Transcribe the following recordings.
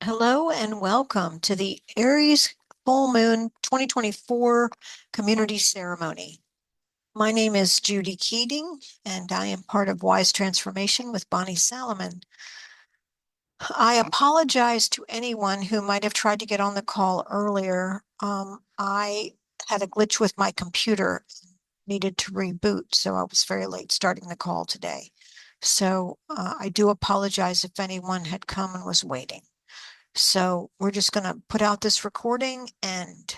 Hello and welcome to the Aries Full Moon 2024 Community Ceremony. My name is Judy Keating, and I am part of Wise Transformation with Bonnie Salomon. I apologize to anyone who might have tried to get on the call earlier. I had a glitch with my computer, needed to reboot, so I was very late starting the call today. So I do apologize if anyone had come and was waiting. So we're just going to put out this recording and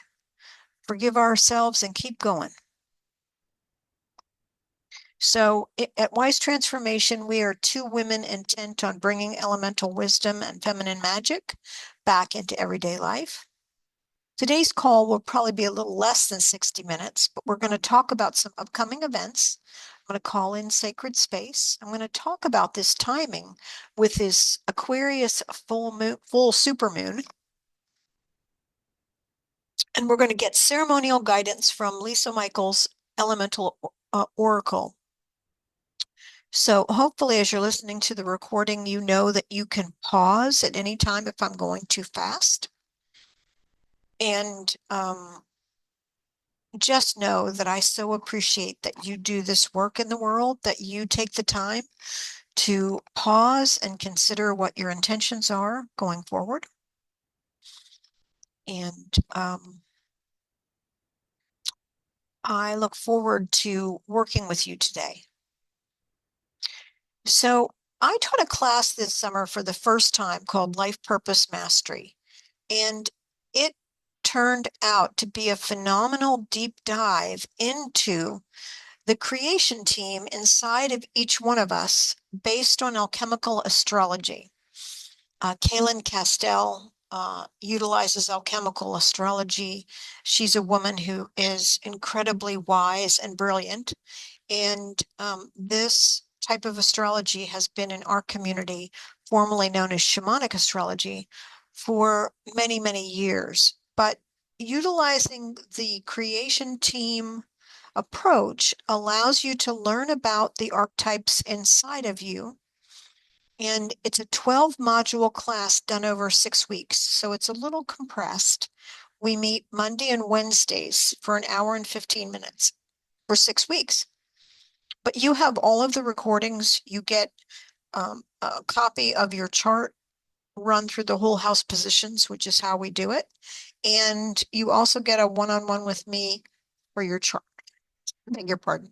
forgive ourselves and keep going. So at Wise Transformation, we are two women intent on bringing elemental wisdom and feminine magic back into everyday life. Today's call will probably be a little less than 60 minutes, but we're going to talk about some upcoming events. I'm going to call in Sacred Space. I'm going to talk about this timing with this Aquarius full supermoon. And we're going to get ceremonial guidance from Lisa Michaels' Elemental Oracle. So hopefully, as you're listening to the recording, you know that you can pause at any time if I'm going too fast. And just know that I so appreciate that you do this work in the world, that you take the time to pause and consider what your intentions are going forward. And I look forward to working with you today. So I taught a class this summer for the first time called Life Purpose Mastery, and it turned out to be a phenomenal deep dive into the creation team inside of each one of us based on alchemical astrology. Kaylin Castell utilizes alchemical astrology. She's a woman who is incredibly wise and brilliant. And this type of astrology has been in our community, formerly known as shamanic astrology, for many, many years. But utilizing the creation team approach allows you to learn about the archetypes inside of you. And it's a 12 module class done over 6 weeks. So it's a little compressed. We meet Monday and Wednesdays for an hour and 15 minutes for 6 weeks. But you have all of the recordings. You get a copy of your chart run through the whole house positions, which is how we do it. And you also get a one-on-one with me for your chart. I beg your pardon.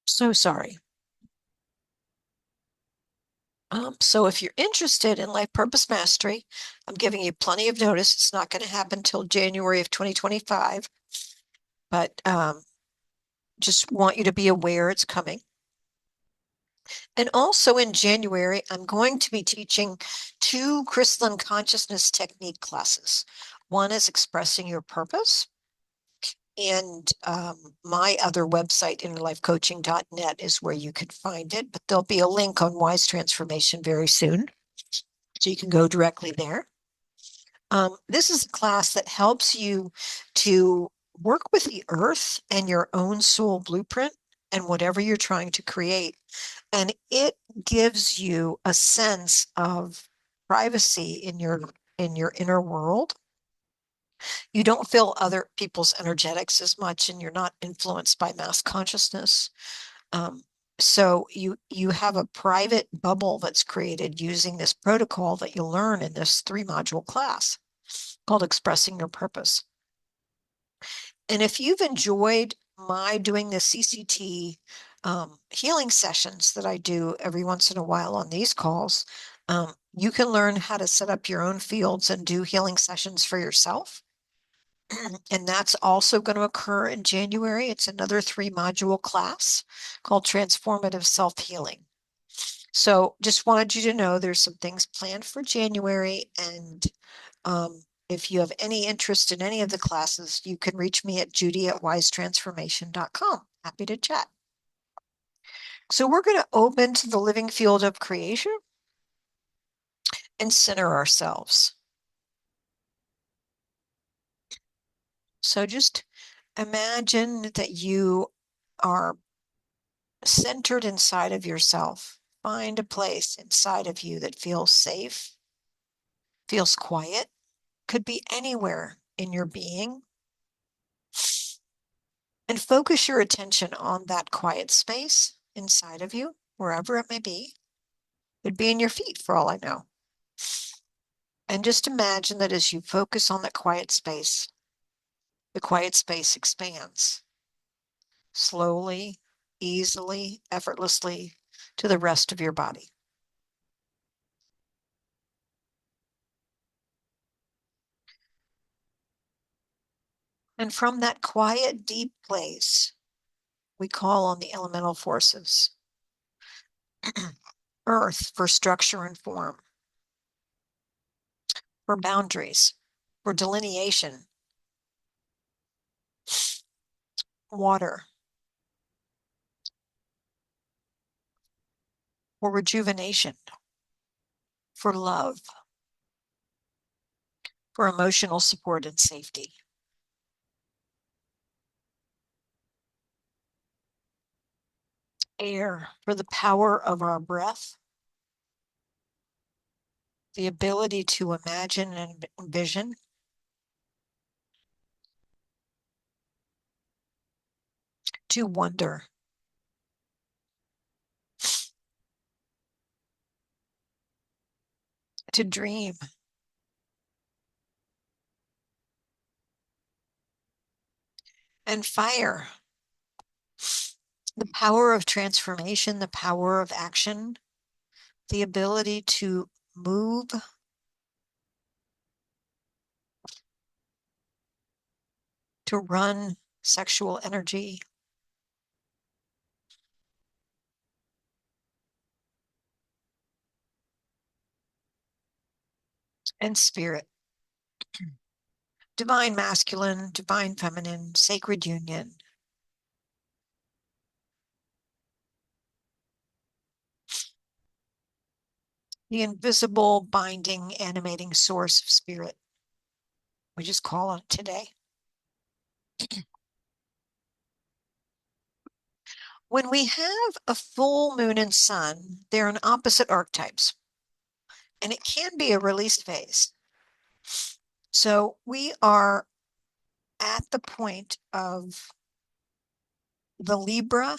So sorry. So if you're interested in life purpose mastery, I'm giving you plenty of notice. It's not going to happen until January of 2025, but just want you to be aware it's coming. And also in January, I'm going to be teaching two crystalline consciousness technique classes. One is expressing your purpose. And my other website, innerlifecoaching.net, is where you can find it. But there'll be a link on Wise Transformation very soon. So you can go directly there. This is a class that helps you to work with the earth and your own soul blueprint and whatever you're trying to create. And it gives you a sense of privacy in your inner world. You don't feel other people's energetics as much, and you're not influenced by mass consciousness. Um, so you have a private bubble that's created using this protocol that you'll learn in this 3 module class called Expressing Your Purpose. And if you've enjoyed my doing the CCT healing sessions that I do every once in a while on these calls, you can learn how to set up your own fields and do healing sessions for yourself. And that's also going to occur in January. It's another 3 module class called Transformative Self-Healing. So just wanted you to know there's some things planned for January. And if you have any interest in any of the classes, you can reach me at judy@wisetransformation.com. Happy to chat. So we're going to open to the living field of creation and center ourselves. So just imagine that you are centered inside of yourself. Find a place inside of you that feels safe, feels quiet, could be anywhere in your being, and focus your attention on that quiet space inside of you, wherever it may be. Could be in your feet for all I know. And just imagine that as you focus on that quiet space, the quiet space expands slowly, easily, effortlessly to the rest of your body. And from that quiet, deep place, we call on the elemental forces. Earth for structure and form, for boundaries, for delineation. Water for rejuvenation, for love, for emotional support and safety. Air for the power of our breath, the ability to imagine and envision. To wonder, to dream. And fire, the power of transformation, the power of action, the ability to move, to run sexual energy. And spirit, divine masculine, divine feminine, sacred union. The invisible, binding, animating source of spirit. We just call on it today. When we have a full moon and sun, they're in opposite archetypes, and it can be a release phase. So we are at the point of the Libra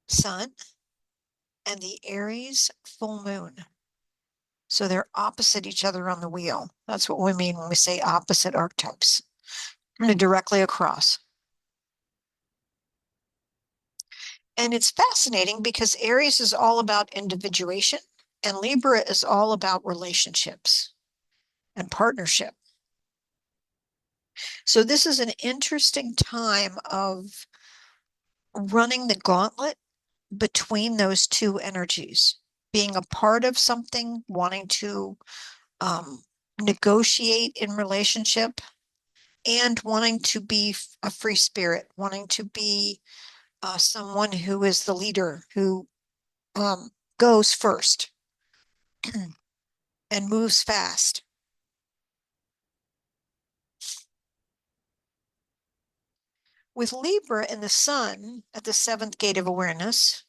sun and the Aries full moon. So they're opposite each other on the wheel. That's what we mean when we say opposite archetypes. And directly across. And it's fascinating because Aries is all about individuation and Libra is all about relationships and partnership. So this is an interesting time of running the gauntlet between those two energies, being a part of something, wanting to negotiate in relationship, and wanting to be a free spirit, wanting to be someone who is the leader, who goes first and moves fast. With Libra and the Sun at the seventh gate of awareness,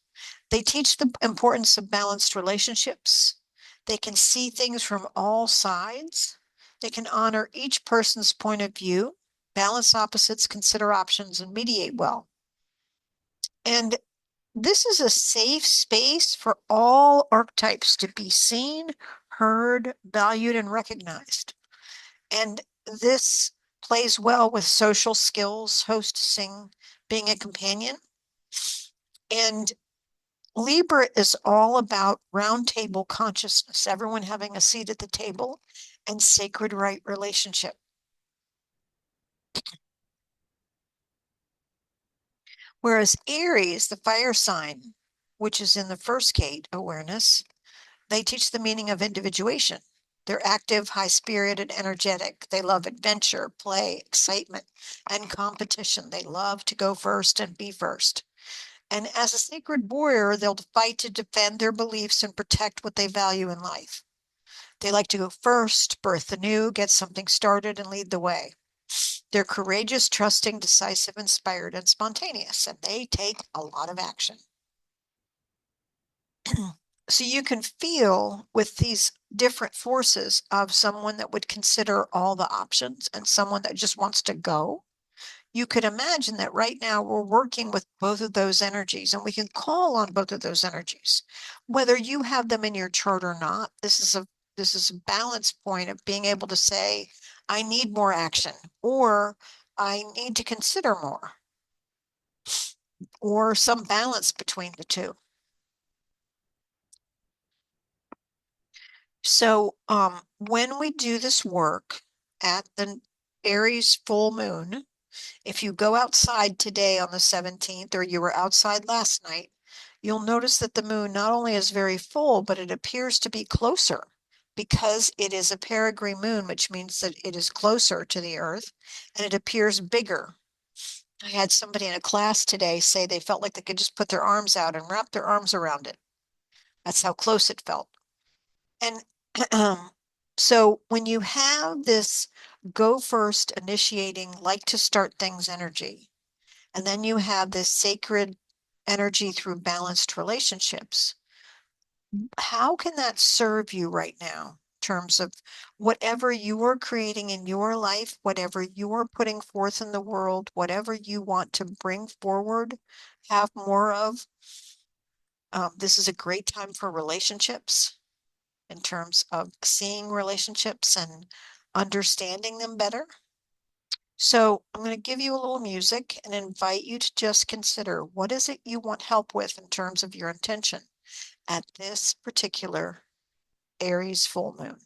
they teach the importance of balanced relationships. They can see things from all sides. They can honor each person's point of view, balance opposites, consider options, and mediate well. And this is a safe space for all archetypes to be seen, heard, valued, and recognized. And this plays well with social skills, hostessing, being a companion. And Libra is all about roundtable consciousness, everyone having a seat at the table, and sacred right relationship. Whereas Aries, the fire sign, which is in the first gate, awareness, they teach the meaning of individuation. They're active, high-spirited, energetic. They love adventure, play, excitement, and competition. They love to go first and be first. And as a sacred warrior, they'll fight to defend their beliefs and protect what they value in life. They like to go first, birth the new, get something started, and lead the way. They're courageous, trusting, decisive, inspired, and spontaneous, and they take a lot of action. So you can feel with these different forces of someone that would consider all the options and someone that just wants to go. You could imagine that right now we're working with both of those energies and we can call on both of those energies. Whether you have them in your chart or not, this is a balance point of being able to say, I need more action, or I need to consider more, or some balance between the two. So when we do this work at the Aries full moon, if you go outside today on the 17th, or you were outside last night, you'll notice that the moon not only is very full, but it appears to be closer because it is a perigee moon, which means that it is closer to the earth and it appears bigger. I had somebody in a class today say they felt like they could just put their arms out and wrap their arms around it. That's how close it felt. And so when you have this go first, initiating, like to start things energy, and then you have this sacred energy through balanced relationships, how can that serve you right now in terms of whatever you are creating in your life, whatever you are putting forth in the world, whatever you want to bring forward, have more of? This is a great time for relationships in terms of seeing relationships and understanding them better. So I'm going to give you a little music and invite you to just consider, what is it you want help with in terms of your intention at this particular Aries full moon.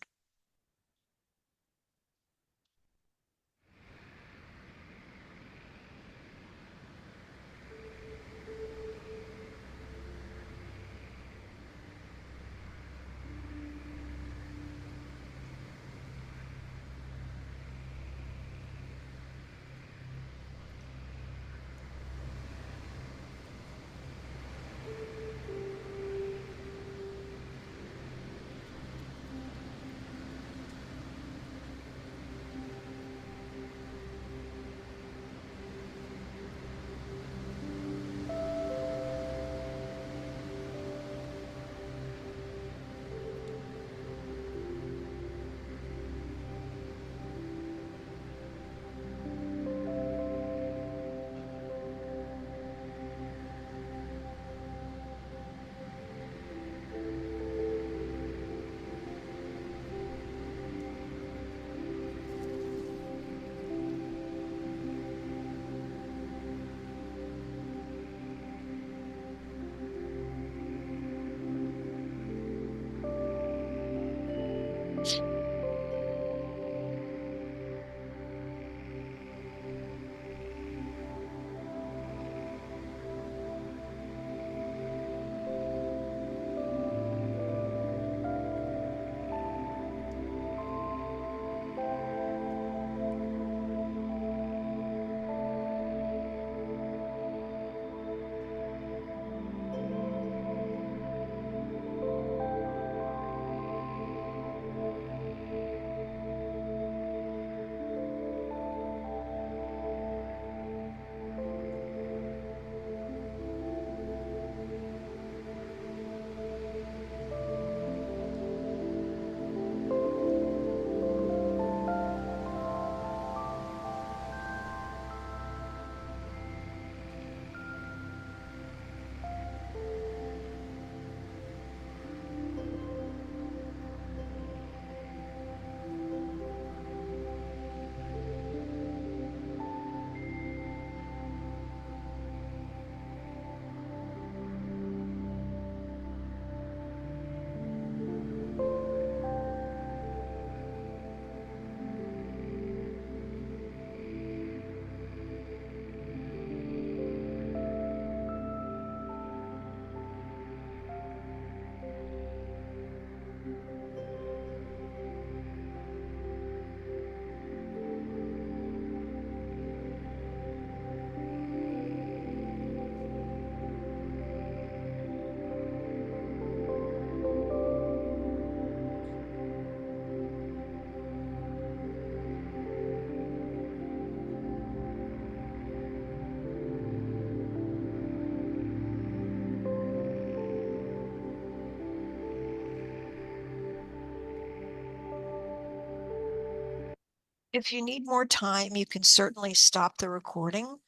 If you need more time, you can certainly stop the recording.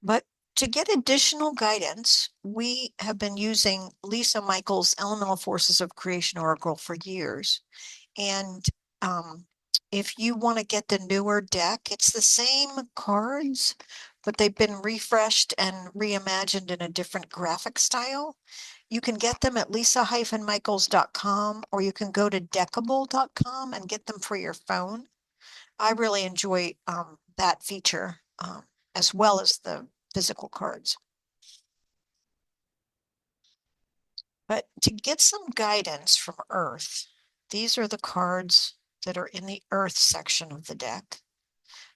But to get additional guidance, we have been using Lisa Michaels' Elemental Forces of Creation Oracle for years. And um, if you want to get the newer deck, it's the same cards, but they've been refreshed and reimagined in a different graphic style. You can get them at lisa-michaels.com, or you can go to deckable.com and get them for your phone. I really enjoy that feature as well as the physical cards. But to get some guidance from Earth, these are the cards that are in the Earth section of the deck.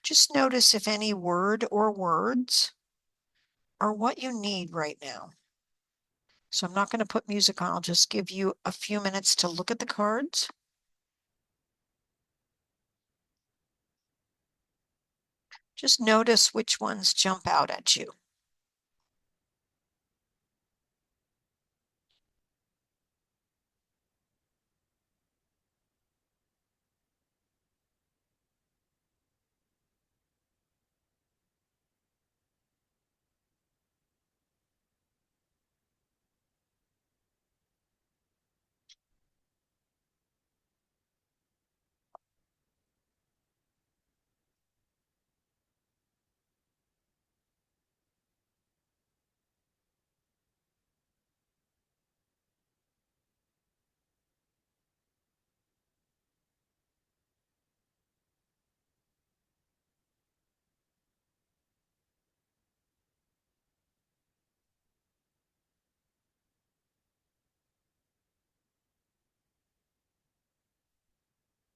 Just notice if any word or words are what you need right now. So I'm not going to put music on. I'll just give you a few minutes to look at the cards. Just notice which ones jump out at you.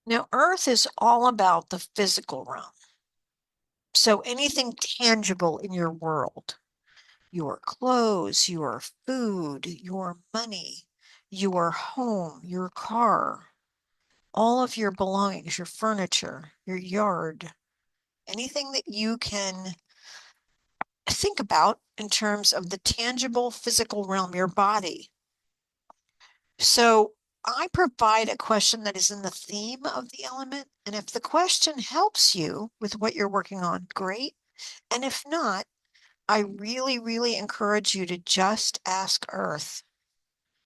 Now, Earth is all about the physical realm. So anything tangible in your world, your clothes, your food, your money, your home, your car, all of your belongings, your furniture, your yard, anything that you can think about in terms of the tangible physical realm, your body. So I provide a question that is in the theme of the element. And if the question helps you with what you're working on, great. And if not, I really, really encourage you to just ask Earth.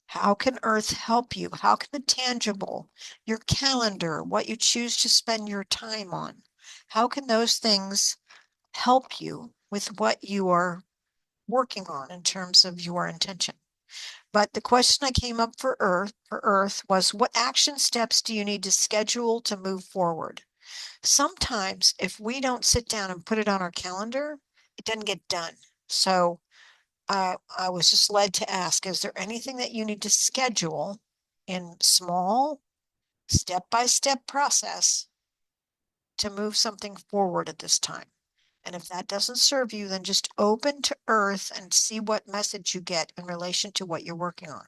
How can Earth help you? How can the tangible, your calendar, what you choose to spend your time on, how can those things help you with what you are working on in terms of your intention? But the question I came up for Earth was, what action steps do you need to schedule to move forward? Sometimes if we don't sit down and put it on our calendar, it doesn't get done. So I was just led to ask, is there anything that you need to schedule in small, step-by-step process to move something forward at this time? And if that doesn't serve you, then just open to Earth and see what message you get in relation to what you're working on.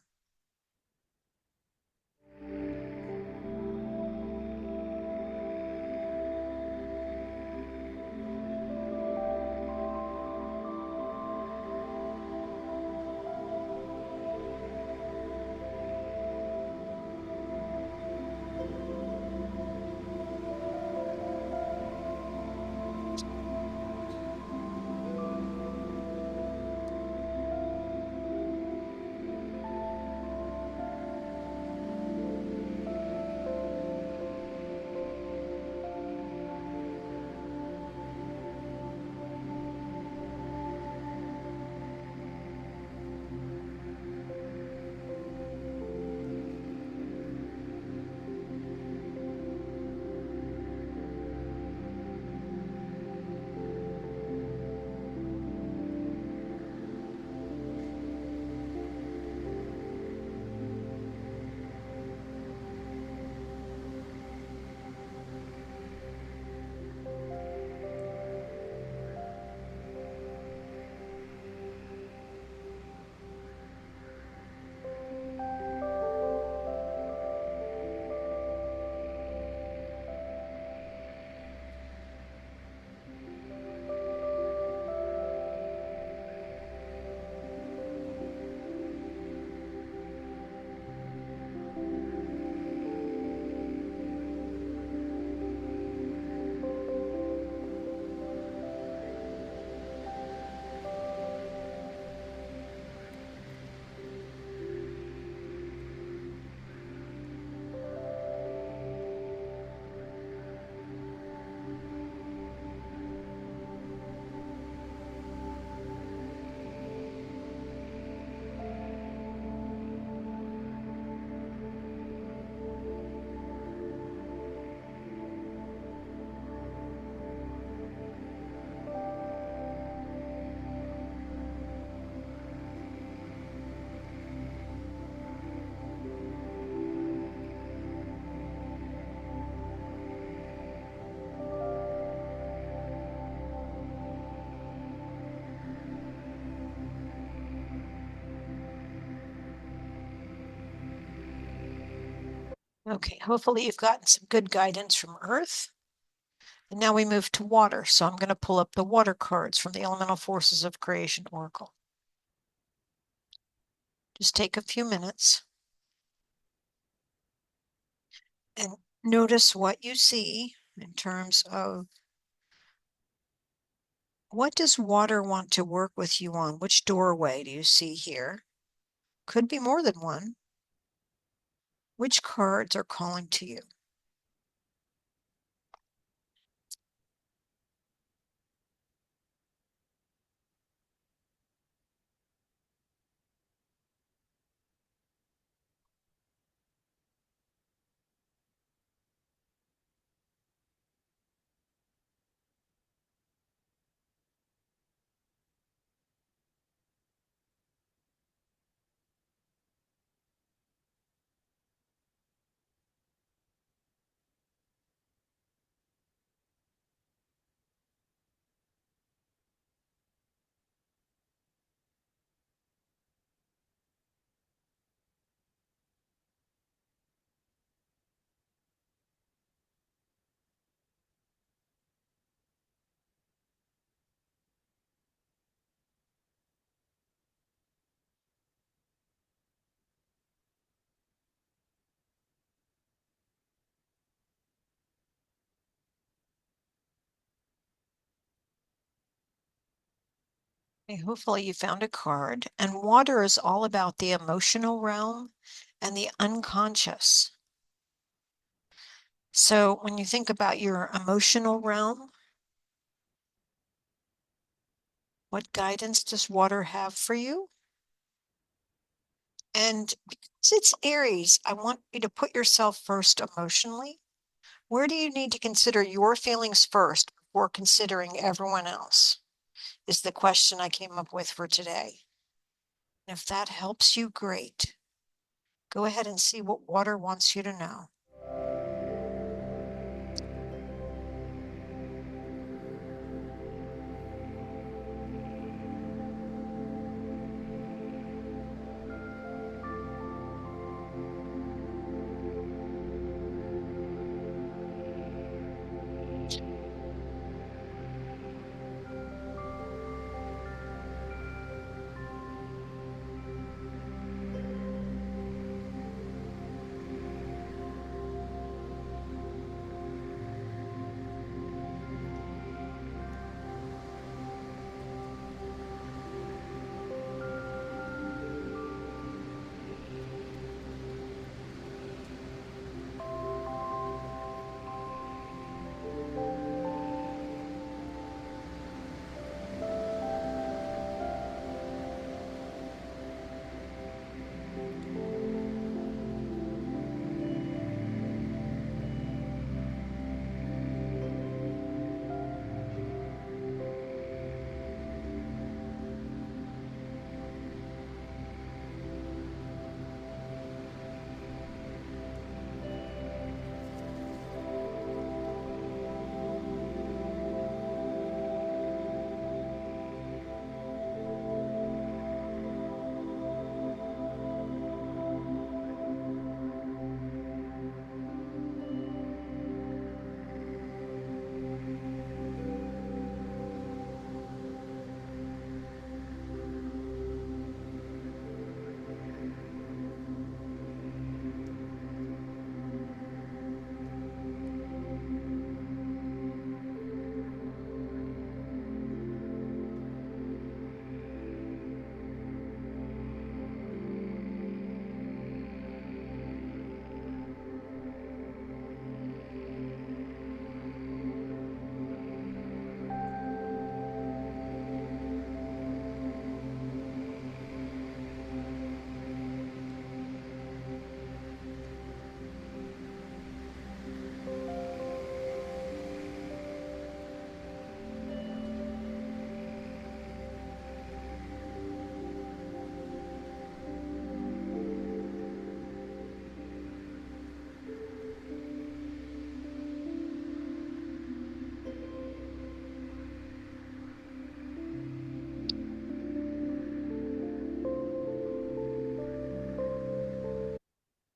Okay, hopefully you've gotten some good guidance from Earth. And now we move to water. So I'm going to pull up the water cards from the Elemental Forces of Creation Oracle. Just take a few minutes and notice what you see in terms of what does water want to work with you on? Which doorway do you see here? Could be more than one. Which cards are calling to you? Okay, hopefully you found a card. And water is all about the emotional realm and the unconscious. So when you think about your emotional realm, what guidance does water have for you? And because it's Aries, I want you to put yourself first emotionally. Where do you need to consider your feelings first before considering everyone else? Is the question I came up with for today. And if that helps you, great. Go ahead and see what water wants you to know.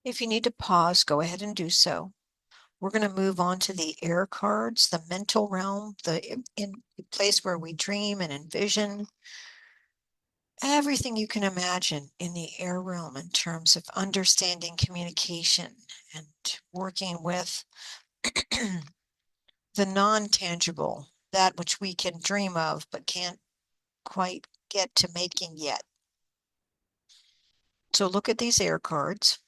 If you need to pause, go ahead and do so. We're going to move on to the air cards, the mental realm, the place where we dream and envision everything you can imagine in the air realm in terms of understanding communication and working with the non-tangible, that which we can dream of but can't quite get to making yet. So look at these air cards.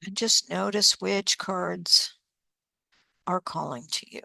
And just notice which cards are calling to you.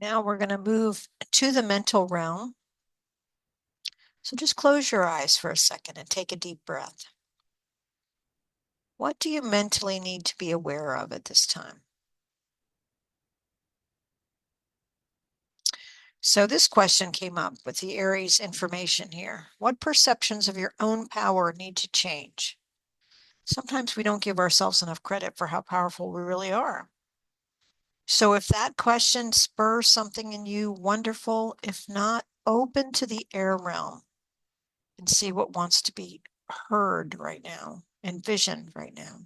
Now we're going to move to the mental realm. So just close your eyes for a second and take a deep breath. What do you mentally need to be aware of at this time? So this question came up with the Aries information here. What perceptions of your own power need to change? Sometimes we don't give ourselves enough credit for how powerful we really are. So if that question spurs something in you, wonderful. If not, open to the air realm and see what wants to be heard right now, envisioned right now.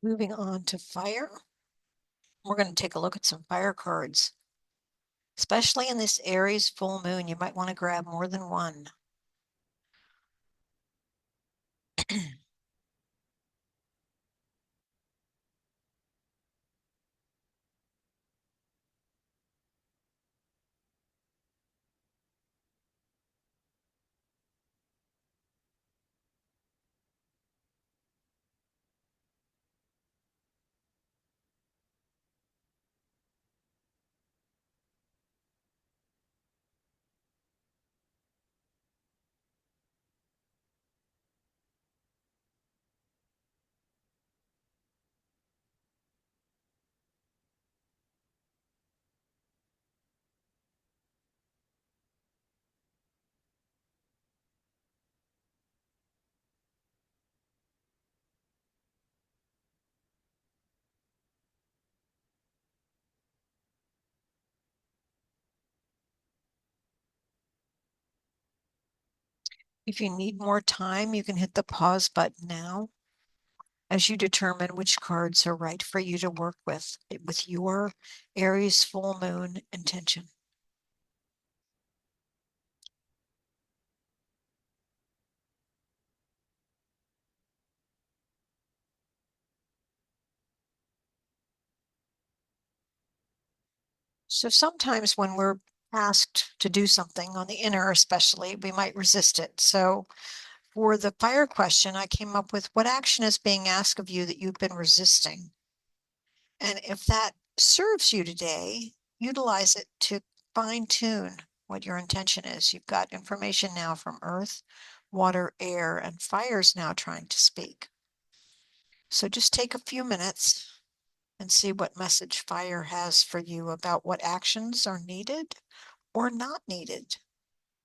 Moving on to fire. We're going to take a look at some fire cards. Especially in this Aries full moon, you might want to grab more than one. If you need more time, you can hit the pause button now as you determine which cards are right for you to work with your Aries full moon intention. So sometimes when we're asked to do something on the inner, especially, we might resist it. So for the fire question, I came up with what action is being asked of you that you've been resisting? And if that serves you today, utilize it to fine tune what your intention is. You've got information now from earth, water, air, and fire's now trying to speak. So just take a few minutes and see what message fire has for you about what actions are needed or not needed.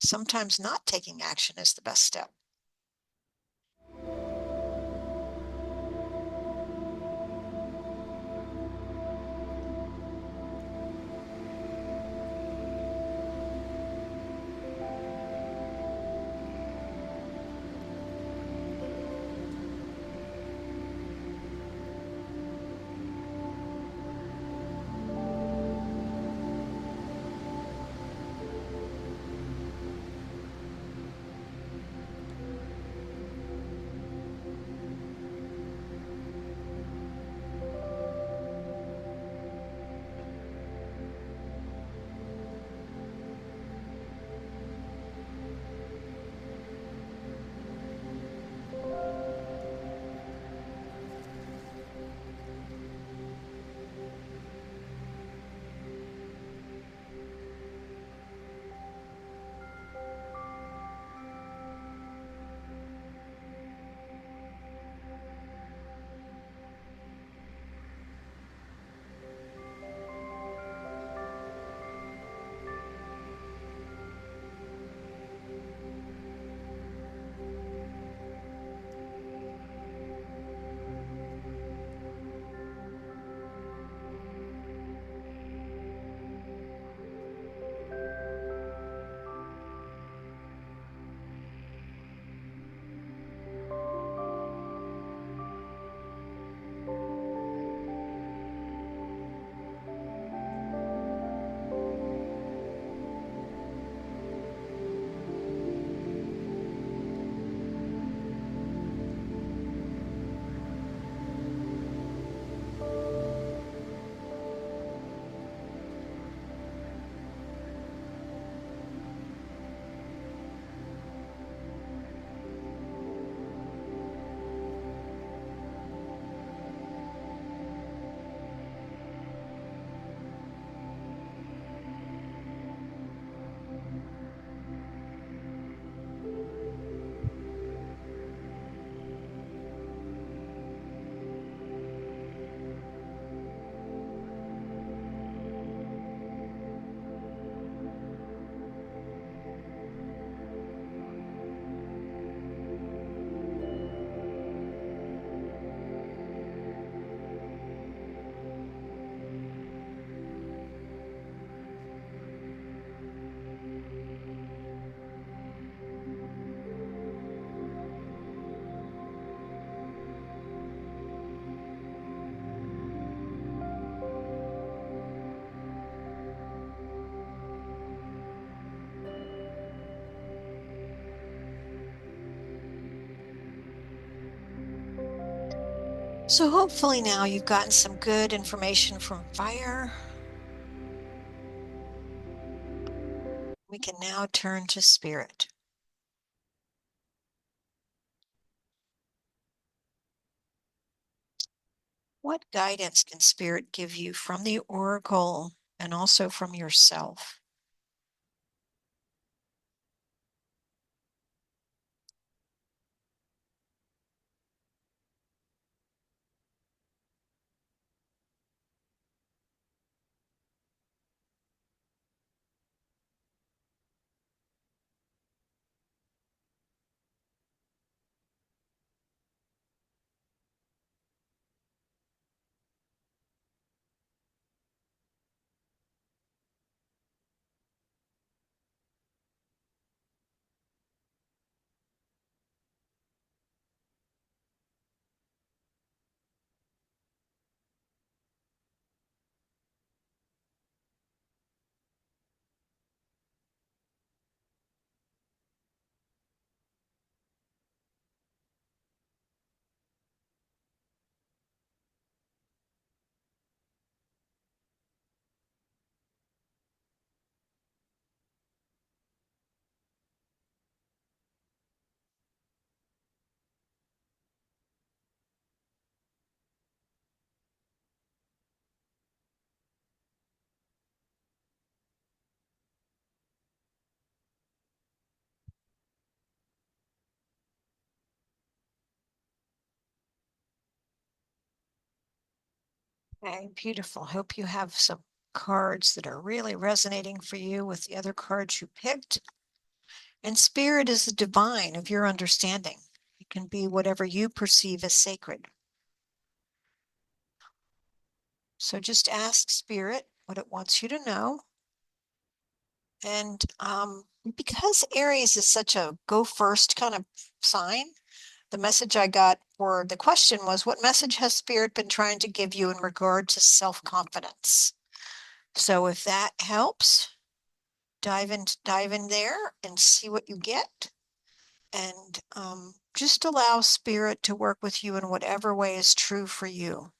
Sometimes not taking action is the best step. So hopefully now you've gotten some good information from fire. We can now turn to spirit. What guidance can spirit give you from the oracle and also from yourself? Okay, beautiful. Hope you have some cards that are really resonating for you with the other cards you picked. And spirit is the divine of your understanding. It can be whatever you perceive as sacred. So just ask spirit what it wants you to know. And because Aries is such a go first kind of sign, the message I got for the question was, what message has spirit been trying to give you in regard to self-confidence? So if that helps, dive in there and see what you get. And just allow spirit to work with you in whatever way is true for you.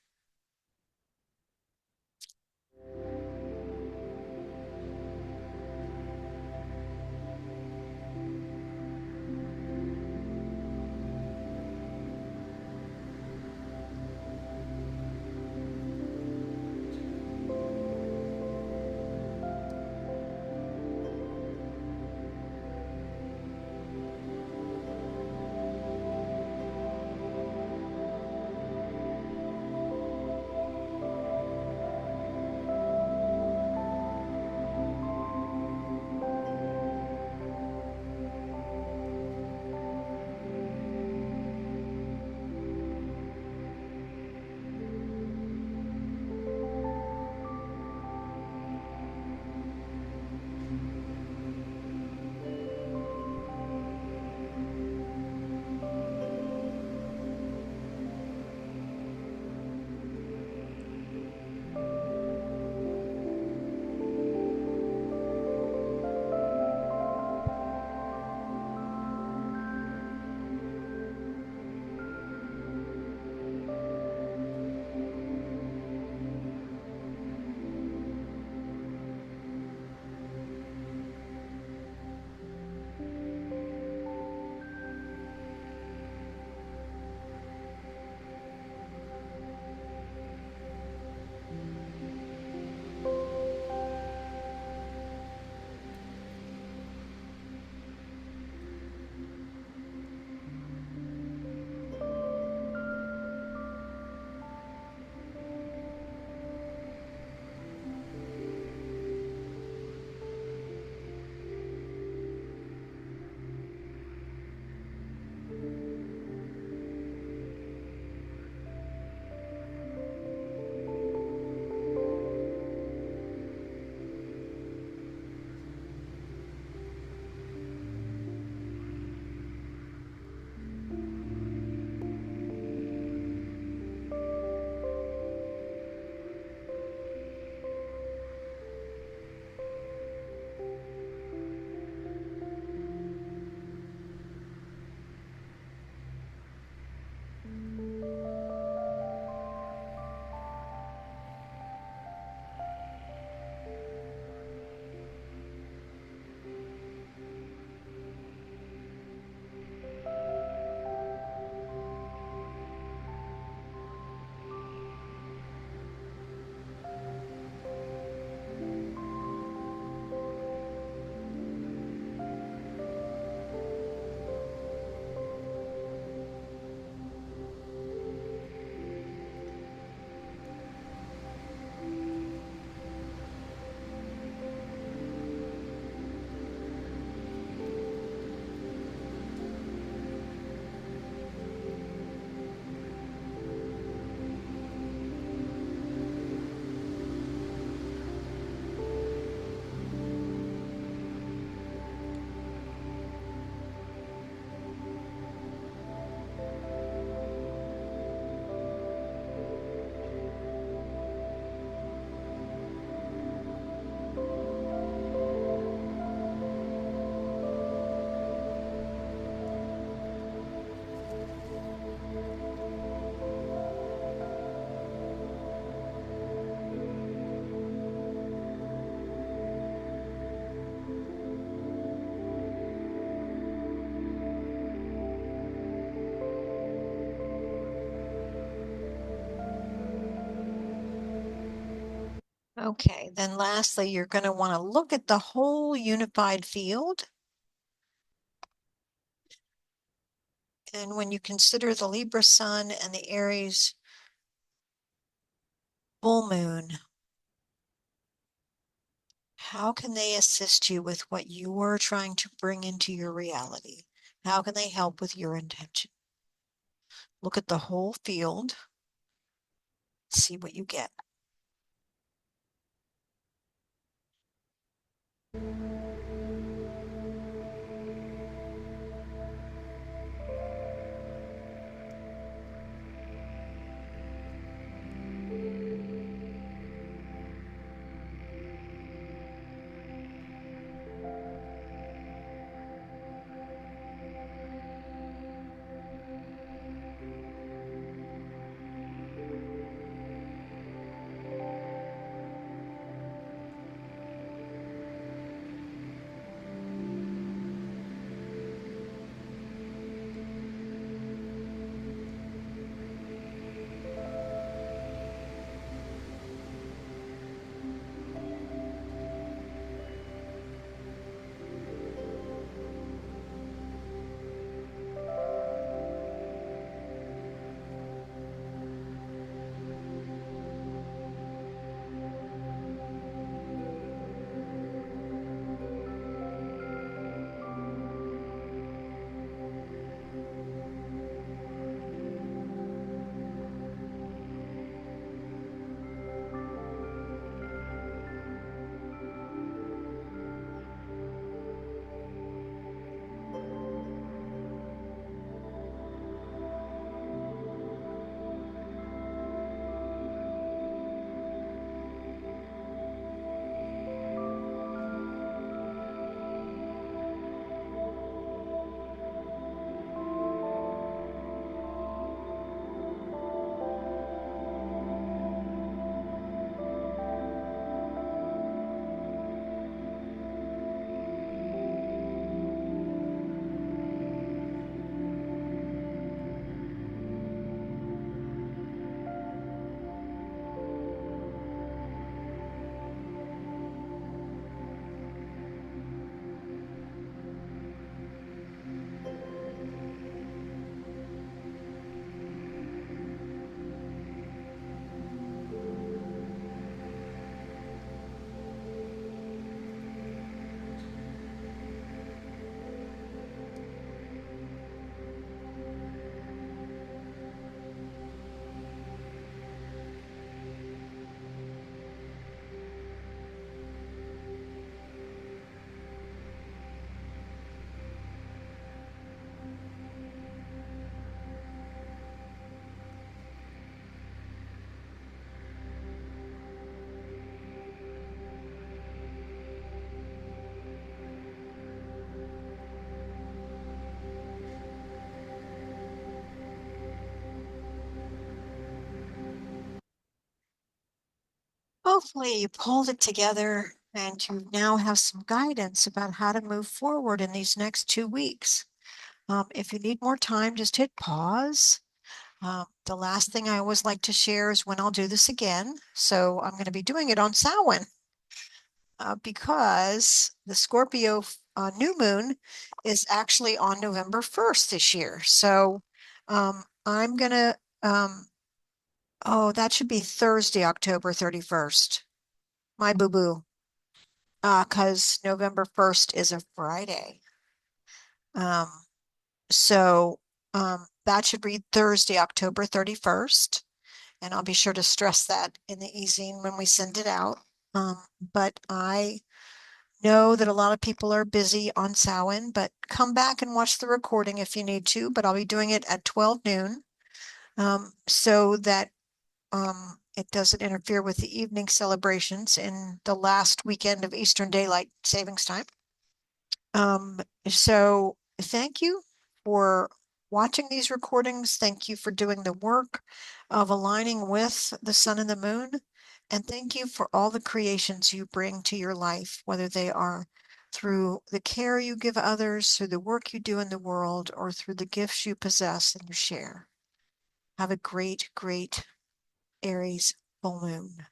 Okay, then lastly, you're going to want to look at the whole unified field. And when you consider the Libra sun and the Aries full moon, how can they assist you with what you are trying to bring into your reality? How can they help with your intention? Look at the whole field, see what you get. Hopefully you pulled it together and you now have some guidance about how to move forward in these next 2 weeks. If you need more time, just hit pause. The last thing I always like to share is when I'll do this again. So I'm going to be doing it on Samhain because the Scorpio new moon is actually on November 1st this year. So I'm going to, oh, that should be Thursday, October 31st. My boo-boo. Because November 1st is a Friday. Um, so that should read Thursday, October 31st. And I'll be sure to stress that in the easing when we send it out. But I know that a lot of people are busy on Samhain, but come back and watch the recording if you need to. But I'll be doing it at 12 noon so that it doesn't interfere with the evening celebrations in the last weekend of Eastern Daylight Savings Time. So thank you for watching these recordings. Thank you for doing the work of aligning with the sun and the moon. And thank you for all the creations you bring to your life, whether they are through the care you give others, through the work you do in the world, or through the gifts you possess and you share. Have a great, great Aries full moon.